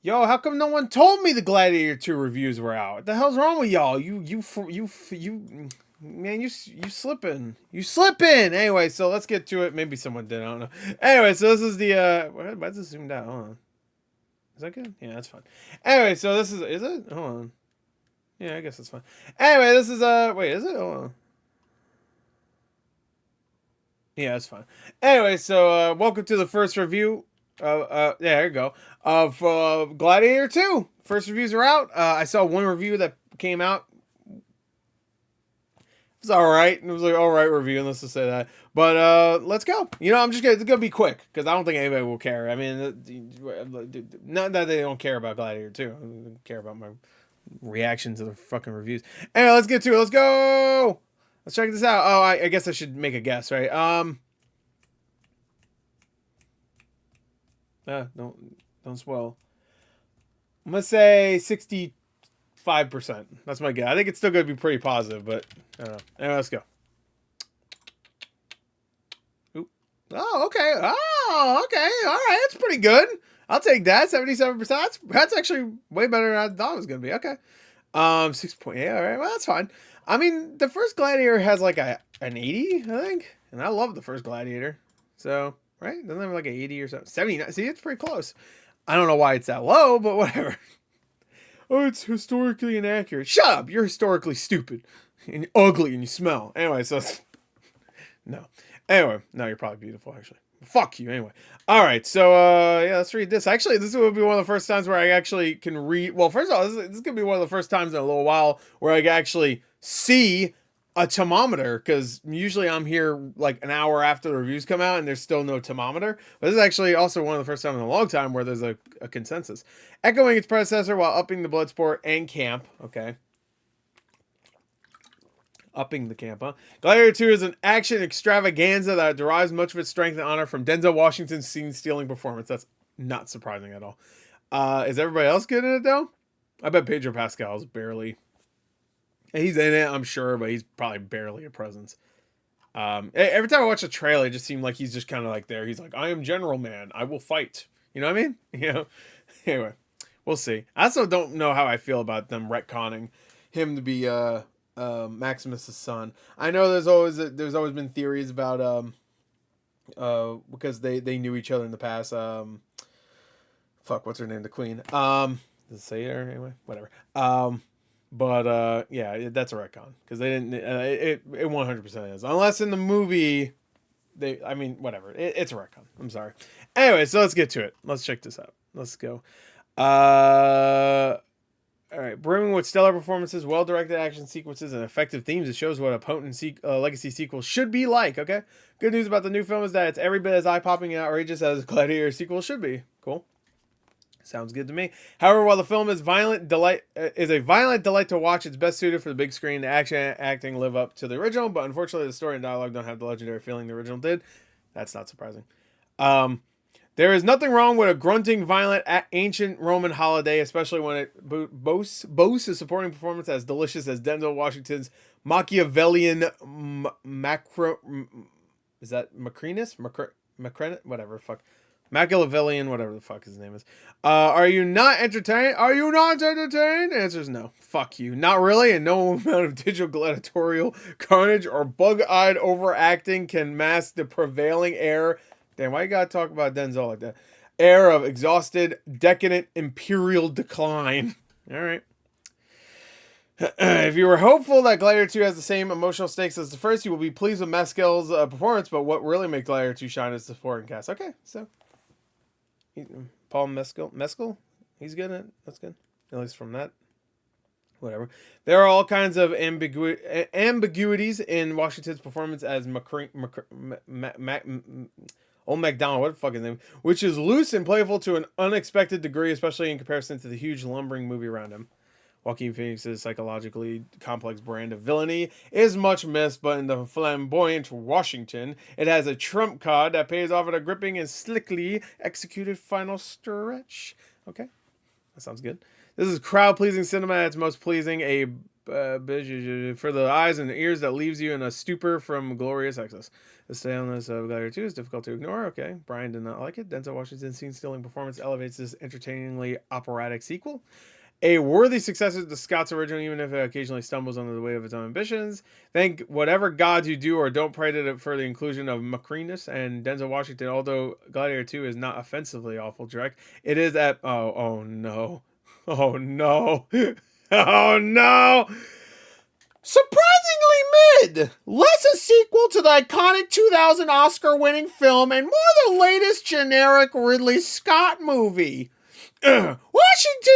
Yo, how come no one told me the Gladiator 2 reviews were out? What the hell's wrong with y'all? Man, you slipping. You slipping. Anyway, so let's get to it. Maybe someone did. I don't know. Anyway, so this is the why is it zoomed out? Hold on. Is that good? Yeah, that's fine. Anyway, so this is it? Hold on. Yeah, I guess that's fine. Anyway, this is wait, is it? Hold on. Yeah, that's fine. Anyway, so welcome to the first review. Yeah, there you go. Of Gladiator 2. First reviews are out. I saw one review that came out. It's all right. It was like all right review, and let's just say that. But let's go. You know, it's gonna be quick because I don't think anybody will care. I mean, not that they don't care about Gladiator 2. I don't care about my reaction to the fucking reviews. Anyway, let's get to it. Let's go. Let's check this out. Oh, I guess I should make a guess, right? Don't spoil. I'm gonna say 65%. That's my guess. I think it's still gonna be pretty positive, but I don't know. Anyway, let's go. Oop. Oh, okay. Oh, okay. All right, that's pretty good. I'll take that. 77%. That's actually way better than I thought it was gonna be. Okay. 6.8. All right. Well, that's fine. I mean, the first Gladiator has like an 80, I think, and I love the first Gladiator. So, right? Doesn't it have like an 80 or something? 79. See, it's pretty close. I don't know why it's that low, but whatever. Oh, it's historically inaccurate. Shut up! You're historically stupid and ugly, and you smell. Anyway, so no. Anyway, no, you're probably beautiful actually. Fuck you. Anyway, all right. So yeah, let's read this. Actually, this will be one of the first times where I actually can read. Well, first of all, this is gonna be one of the first times in a little while where I can actually see a thermometer, because usually I'm here like an hour after the reviews come out and there's still no thermometer. But this is actually also one of the first times in a long time where there's a consensus. Echoing its predecessor while upping the blood sport and camp. Okay. Upping the camp, huh? Gladiator 2 is an action extravaganza that derives much of its strength and honor from Denzel Washington's scene-stealing performance. That's not surprising at all. Is everybody else good in it, though? I bet Pedro Pascal's barely... He's in it, I'm sure, but he's probably barely a presence. Every time I watch a trailer, it just seemed like he's just kind of like there. He's like, I am General Man. I will fight. You know what I mean? You know? Anyway, we'll see. I also don't know how I feel about them retconning him to be Maximus's son. I know there's always been theories about because they knew each other in the past. Fuck, what's her name? The Queen. Does it say her anyway? Whatever. But yeah, that's a retcon because they didn't. It 100% is, unless in the movie, I mean, whatever. It's a retcon. I'm sorry. Anyway, so let's get to it. Let's check this out. Let's go. All right, brimming with stellar performances, well-directed action sequences, and effective themes, it shows what a potent legacy sequel should be like. Okay, good news about the new film is that it's every bit as eye-popping and outrageous as Gladiator sequel should be. Cool. Sounds good to me. However, while the film is a violent delight to watch, it's best suited for the big screen. The action and acting live up to the original, but unfortunately, the story and dialogue don't have the legendary feeling the original did. That's not surprising. There is nothing wrong with a grunting, violent, ancient Roman holiday, especially when it boasts a supporting performance as delicious as Denzel Washington's Machiavellian is that Macrinus? Whatever, fuck. Machiavellian, whatever the fuck his name is. Are you not entertained? Are you not entertained? The answer is no. Fuck you. Not really, and no amount of digital gladiatorial carnage or bug-eyed overacting can mask the prevailing air. Damn, why you gotta talk about Denzel like that? Air of exhausted, decadent, imperial decline. All right. If you were hopeful that Gladiator 2 has the same emotional stakes as the first, you will be pleased with Mescal's performance, but what really makes Gladiator 2 shine is the supporting cast. Okay, so... Paul Mescal? He's good at it. That's good. At least from that. Whatever. There are all kinds of ambiguities in Washington's performance as Old MacDonald, what the fuck is his name? Which is loose and playful to an unexpected degree, especially in comparison to the huge lumbering movie around him. Joaquin Phoenix's psychologically complex brand of villainy is much missed, but in the flamboyant Washington, it has a trump card that pays off at a gripping and slickly executed final stretch. Okay, that sounds good. This is crowd-pleasing cinema at its most pleasing, a for the eyes and the ears that leaves you in a stupor from glorious excess. The staleness of Gladiator 2 is difficult to ignore. Okay, Brian did not like it. Denzel Washington's scene-stealing performance elevates this entertainingly operatic sequel. A worthy successor to Scott's original, even if it occasionally stumbles under the weight of its own ambitions. Thank whatever gods you do or don't pray to it for the inclusion of Macrinus and Denzel Washington, although Gladiator 2 is not offensively awful direct. It is at... Oh no. Oh, no. Oh, no. Surprisingly mid. Less a sequel to the iconic 2000 Oscar-winning film and more the latest generic Ridley Scott movie. Washington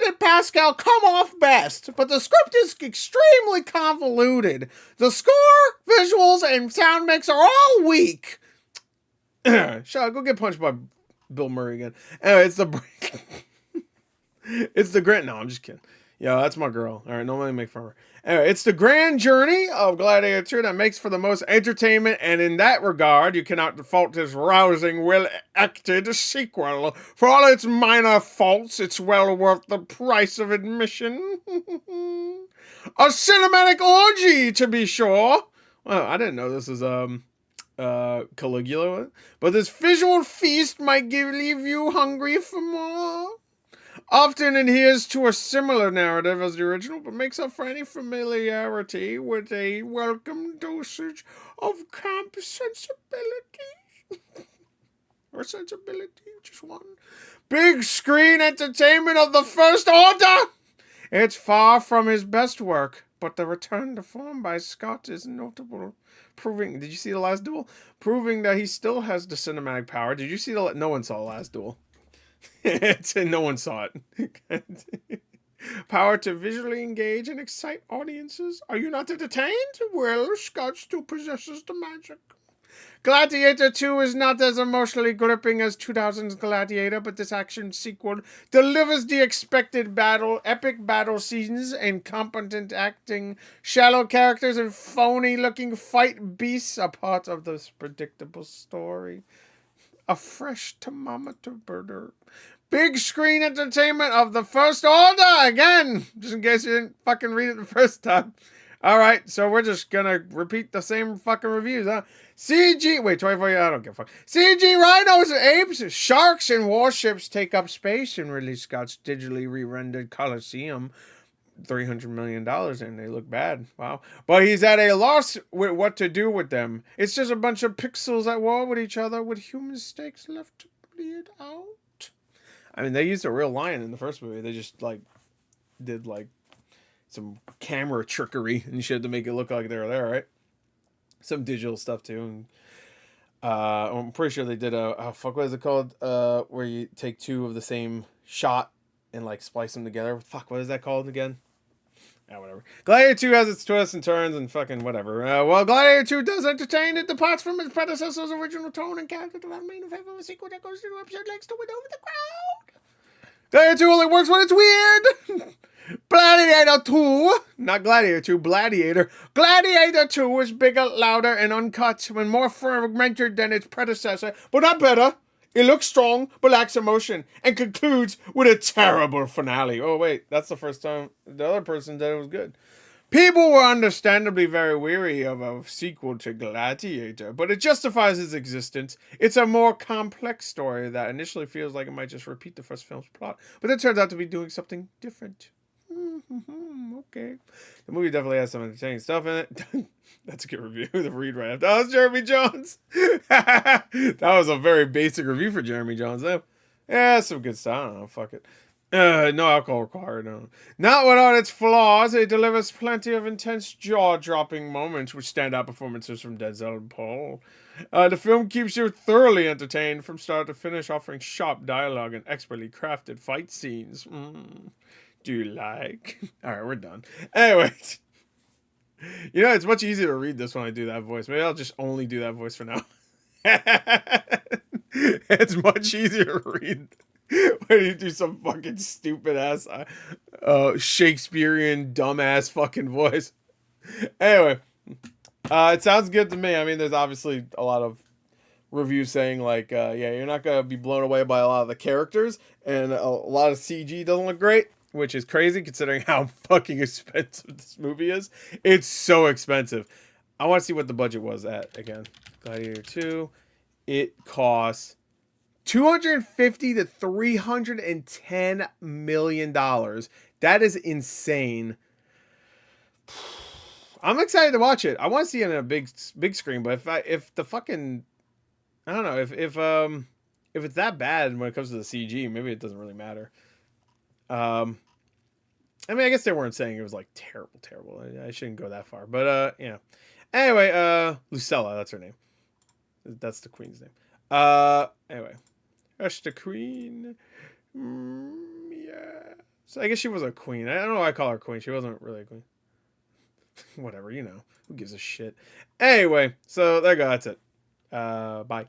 and Pascal come off best, but the script is extremely convoluted. The score, visuals, and sound mix are all weak. Shut up, go get punched by Bill Murray again. Anyway, it's the grand... No, I'm just kidding. Yeah, that's my girl. All right, nobody make fun of her. Anyway, it's the grand journey of Gladiator 2 that makes for the most entertainment, and in that regard, you cannot fault this rousing, well-acted sequel. For all its minor faults, it's well worth the price of admission. A cinematic orgy, to be sure. Well, I didn't know this is Caligula, but this visual feast might leave you hungry for more. Often adheres to a similar narrative as the original, but makes up for any familiarity with a welcome dosage of camp sensibility. Or sensibility, just one. Big screen entertainment of the first order! It's far from his best work, but the return to form by Scott is notable. Proving, did you see The Last Duel? Proving that he still has the cinematic power. Did you see no one saw The Last Duel. No one saw it. Power to visually engage and excite audiences. Are you not entertained? Well, Scott still possesses the magic. Gladiator 2 is not as emotionally gripping as 2000's Gladiator, but this action sequel delivers the expected epic battle scenes, incompetent acting, shallow characters, and phony-looking fight beasts are part of this predictable story. A fresh thermometer burner. Big screen entertainment of the first order again, just in case you didn't fucking read it the first time. All right, so we're just gonna repeat the same fucking reviews, huh? CG, wait, 24, I don't give a fuck. CG rhinos, apes, sharks, and warships take up space in Ridley Scott's digitally re-rendered Coliseum. $300 million and they look bad. Wow. But he's at a loss with what to do with them. It's just a bunch of pixels at war with each other with human stakes left to bleed out. I mean, they used a real lion in the first movie. They just did some camera trickery and shit to make it look like they were there, right? Some digital stuff too. And I'm pretty sure they did what is it called? Where you take two of the same shot and splice them together. Fuck, what is that called again? Yeah, whatever. Gladiator 2 has its twists and turns and fucking whatever. Well, Gladiator 2 does entertain. It departs from its predecessor's original tone and character development in favor of a sequel that goes through episode legs to win over the crowd. Gladiator 2 only works when it's weird. Gladiator 2, not Gladiator 2, Gladiator. Gladiator 2 is bigger, louder, and uncut when more fragmented than its predecessor, but not better. It looks strong, but lacks emotion, and concludes with a terrible finale. Oh, wait, that's the first time the other person said it was good. People were understandably very weary of a sequel to Gladiator, but it justifies its existence. It's a more complex story that initially feels like it might just repeat the first film's plot, but it turns out to be doing something different. Okay. The movie definitely has some entertaining stuff in it. That's a good review. The read right after. That was Jeremy Jones. That was a very basic review for Jeremy Jones, though. Yeah, some good stuff. I don't know. Fuck it. No alcohol required. No. Not without its flaws. It delivers plenty of intense, jaw-dropping moments, which stand out performances from Denzel and Paul. The film keeps you thoroughly entertained from start to finish, offering sharp dialogue and expertly crafted fight scenes. Do you like? All right, we're done. Anyway, it's much easier to read this when I do that voice. Maybe I'll just only do that voice for now. It's much easier to read when you do some fucking stupid ass Shakespearean dumbass fucking voice. Anyway, it sounds good to me. I mean, there's obviously a lot of reviews saying you're not gonna be blown away by a lot of the characters, and a lot of CG doesn't look great. which is crazy considering how fucking expensive this movie is. It's so expensive. I want to see what the budget was at again. Gladiator 2. It costs $250 to $310 million. That is insane. I'm excited to watch it. I want to see it in a big screen, but if the fucking, I don't know, if it's that bad when it comes to the CG, maybe it doesn't really matter. I mean, I guess they weren't saying it was like terrible. I shouldn't go that far, but yeah. Anyway, Lucella, that's her name. That's the queen's name. Anyway, that's the queen. Yeah. So I guess she was a queen. I don't know why I call her queen. She wasn't really a queen. Whatever, you know. Who gives a shit? Anyway, so there you go. That's it. Bye.